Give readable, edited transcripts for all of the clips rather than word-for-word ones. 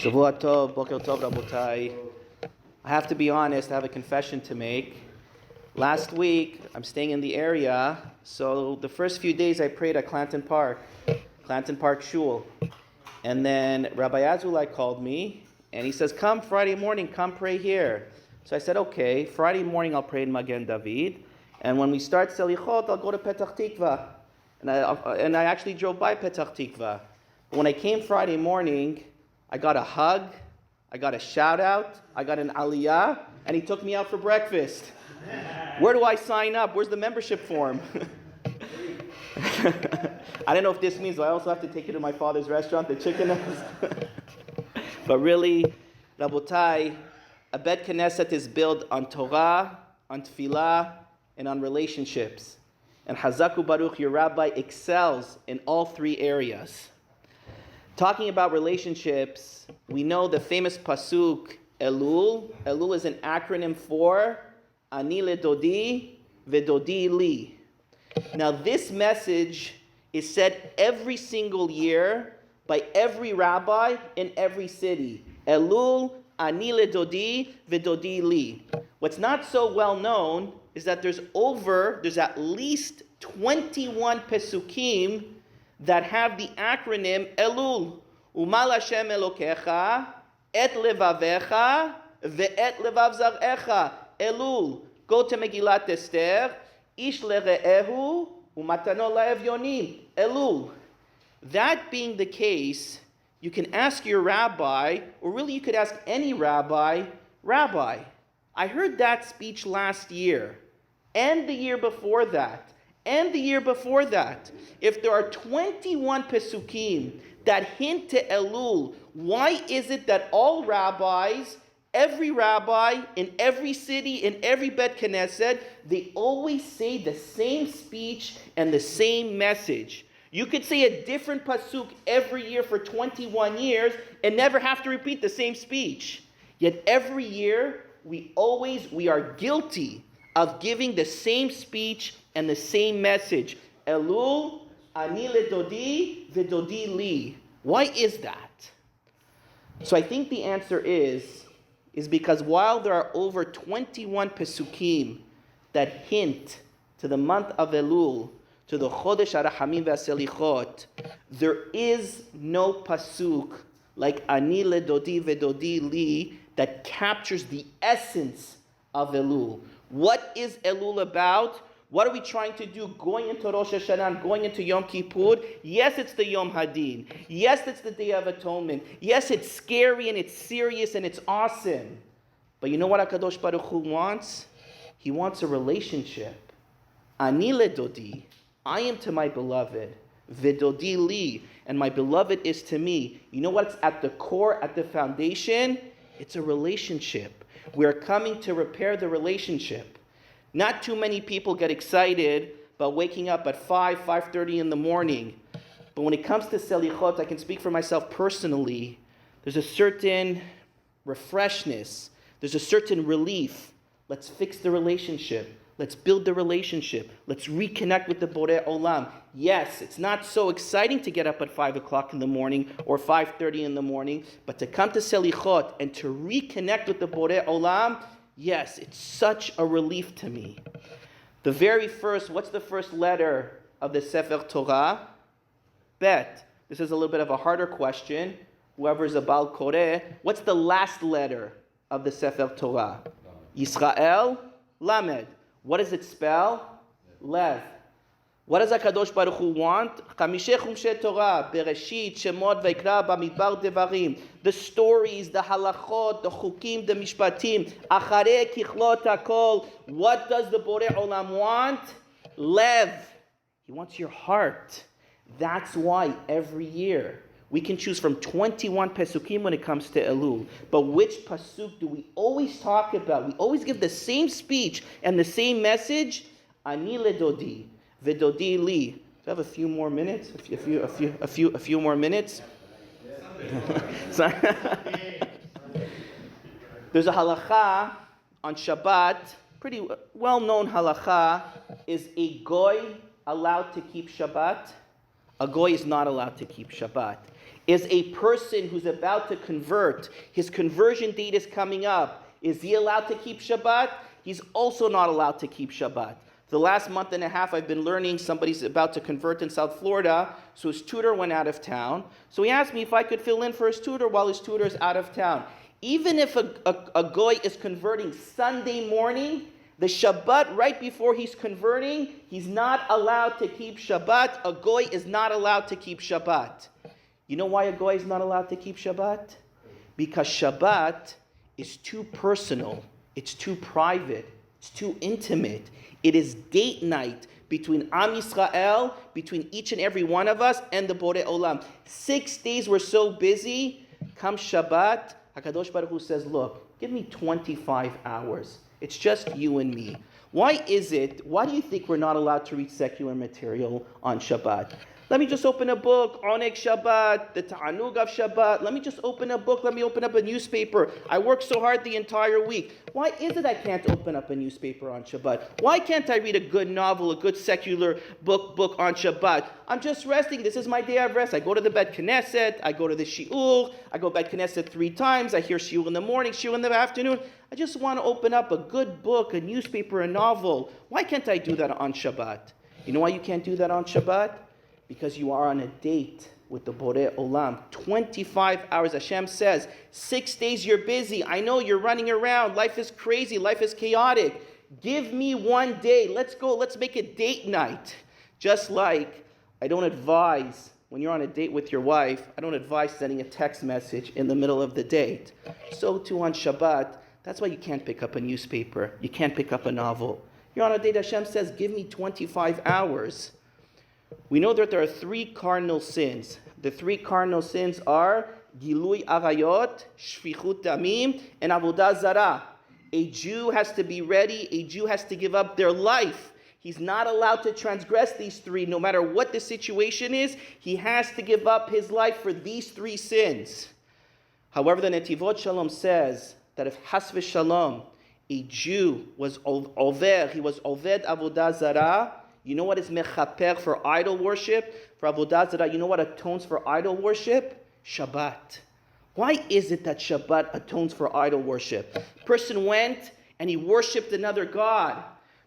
Shavua Tov, Boker Tov, Rabotai. I have to be honest, I have a confession to make. Last week, I'm staying in the area, so the first few days I prayed at Clanton Park Shul. And then Rabbi Azulai called me, and he says, come Friday morning, come pray here. So I said, okay, Friday morning I'll pray in Magen David, and when we start Selichot, I'll go to Petach Tikva. And I actually drove by Petach Tikva. But when I came Friday morning, I got a hug, I got a shout out, I got an aliyah, and he took me out for breakfast. Where do I sign up? Where's the membership form? I don't know if this means I also have to take you to my father's restaurant, the Chicken House. But really, Rabotai, a Bet Knesset is built on Torah, on Tefillah, and on relationships. And Hazaku Baruch, your rabbi, excels in all three areas. Talking about relationships, we know the famous pasuk, Elul. Elul is an acronym for Ani ledodi vedodi li. Now this message is said every single year by every rabbi in every city. Elul, Ani ledodi vedodi li. What's not so well known is that there's at least 21 pesukim that have the acronym Elul. Umal Hashem Elokecha, et levavecha, ve'et levav zar'echa. Elul. Go to Megillat Esther. Ish lere'ehu, umatano la'evyonim. Elul. That being the case, you can ask your rabbi, or really you could ask any rabbi, Rabbi, I heard that speech last year, and the year before that, and the year before that. If there are 21 pesukim that hint to Elul, why is it that all rabbis, every rabbi, in every city, in every Bet Knesset, they always say the same speech and the same message? You could say a different pasuk every year for 21 years and never have to repeat the same speech. Yet every year, we are guilty of giving the same speech and the same message. Elul, Ani ledodi, vedodi li. Why is that? So I think the answer is because while there are over 21 pesukim that hint to the month of Elul, to the Chodesh HaRachamim VaSelichot, there is no pasuk like Ani ledodi vedodi li that captures the essence of Elul. What is Elul about? What are we trying to do going into Rosh Hashanah, going into Yom Kippur? Yes, it's the Yom Hadin. Yes, it's the Day of Atonement. Yes, it's scary and it's serious and it's awesome. But you know what HaKadosh Baruch Hu wants? He wants a relationship. Ani ledodi. I am to my beloved. Vedodi li. And my beloved is to me. You know what's at the core, at the foundation? It's a relationship. We're coming to repair the relationship. Not too many people get excited about waking up at 5:30 in the morning. But when it comes to Selichot, I can speak for myself personally. There's a certain refreshness. There's a certain relief. Let's fix the relationship. Let's build the relationship. Let's reconnect with the Borei Olam. Yes, it's not so exciting to get up at 5 o'clock in the morning or 5:30 in the morning, but to come to Selichot and to reconnect with the Borei Olam, yes, it's such a relief to me. What's the first letter of the Sefer Torah? Bet. This is a little bit of a harder question. Whoever's a Baal Koreh, what's the last letter of the Sefer Torah? Yisrael, Lamed. What does it spell? Lev. What does HaKadosh Baruch Hu want? Chamishei Chumshei Torah, Bereshit, Shemot, Vayikra, Bamidbar, Devarim. The stories, the halachot, the chukim, the mishpatim. Acharei kichlot hakol. What does the Borei Olam want? Lev. He wants your heart. That's why every year we can choose from 21 pesukim when it comes to Elul. But which pasuk do we always talk about? We always give the same speech and the same message. Ani ledodi. Vedodi li. Do I have a few more minutes? A few more minutes? There's a halacha on Shabbat, pretty well-known halacha. Is a goy allowed to keep Shabbat? A goy is not allowed to keep Shabbat. Is a person who's about to convert, his conversion date is coming up. Is he allowed to keep Shabbat? He's also not allowed to keep Shabbat. The last month and a half I've been learning, somebody's about to convert in South Florida, so his tutor went out of town. So he asked me if I could fill in for his tutor while his tutor is out of town. Even if a goy is converting Sunday morning, the Shabbat right before he's converting, he's not allowed to keep Shabbat. A goy is not allowed to keep Shabbat. You know why a goy is not allowed to keep Shabbat? Because Shabbat is too personal, it's too private, it's too intimate. It is date night between Am Yisrael, between each and every one of us, and the Borei Olam. 6 days we're so busy. Come Shabbat, HaKadosh Baruch Hu says, look, give me 25 hours. It's just you and me. Why do you think we're not allowed to read secular material on Shabbat? Let me just open a book, Oneg Shabbat, the Ta'anug of Shabbat. Let me just open a book. Let me open up a newspaper. I work so hard the entire week. Why is it I can't open up a newspaper on Shabbat? Why can't I read a good novel, a good secular book on Shabbat? I'm just resting. This is my day of rest. I go to the Bet Knesset. I go to the Shiur. I go Bet Knesset 3 times. I hear Shiur in the morning, Shiur in the afternoon. I just want to open up a good book, a newspaper, a novel. Why can't I do that on Shabbat? You know why you can't do that on Shabbat? Because you are on a date with the Borei Olam. 25 hours. Hashem says, 6 days you're busy. I know you're running around. Life is crazy. Life is chaotic. Give me 1 day. Let's go. Let's make a date night. Just like I don't advise, when you're on a date with your wife, I don't advise sending a text message in the middle of the date. So too on Shabbat. That's why you can't pick up a newspaper. You can't pick up a novel. You're on a date. Hashem says, give me 25 hours. We know that there are 3 cardinal sins. The 3 cardinal sins are Gilui Arayot, Shfichut Damim, and Avodah Zarah. A Jew has to be ready. A Jew has to give up their life. He's not allowed to transgress these 3. No matter what the situation is, he has to give up his life for these 3 sins. However, the Netivot Shalom says that if Has v'Shalom, a Jew was over, he was Oved Avodah Zarah, you know what is mechaper for idol worship? For Avodah Zarah, you know what atones for idol worship? Shabbat. Why is it that Shabbat atones for idol worship? Person went and he worshipped another god.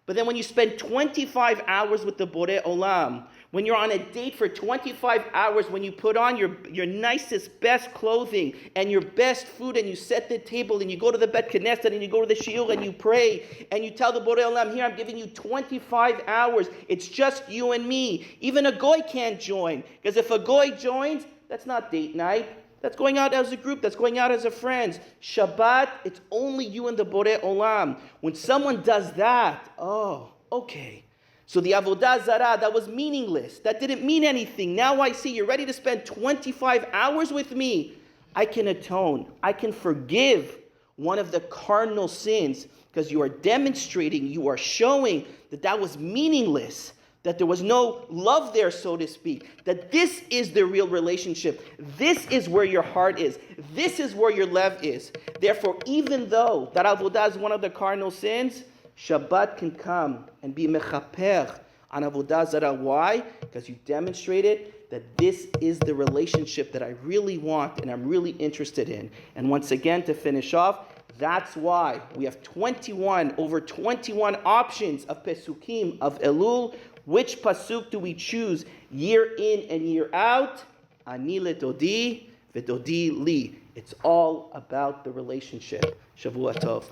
But then when you spend 25 hours with the Borei Olam, when you're on a date for 25 hours, when you put on your nicest, best clothing and your best food and you set the table and you go to the Bet Knesset and you go to the Shiur and you pray and you tell the Borei Olam, here I'm giving you 25 hours. It's just you and me. Even a goy can't join. Because if a goy joins, that's not date night. That's going out as a group. That's going out as a friends. Shabbat, it's only you and the Borei Olam. When someone does that, oh, okay. So the Avodah Zarah, that was meaningless. That didn't mean anything. Now I see you're ready to spend 25 hours with me. I can atone. I can forgive one of the cardinal sins because you are demonstrating, you are showing that was meaningless, that there was no love there, so to speak, that this is the real relationship. This is where your heart is. This is where your lev is. Therefore, even though that Avodah is one of the cardinal sins, Shabbat can come and be mechaper on Avodah Zarah. Why? Because you demonstrated that this is the relationship that I really want and I'm really interested in. And once again, to finish off, that's why we have over 21 options of Pesukim of Elul. Which Pasuk do we choose year in and year out? Ani leDodi v'Dodi li. It's all about the relationship. Shavua Tov.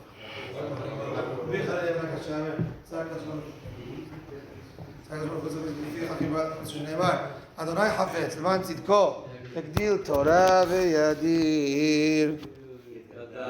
אדוני חפץ למען צדקו, יגדיל תורה וידיר.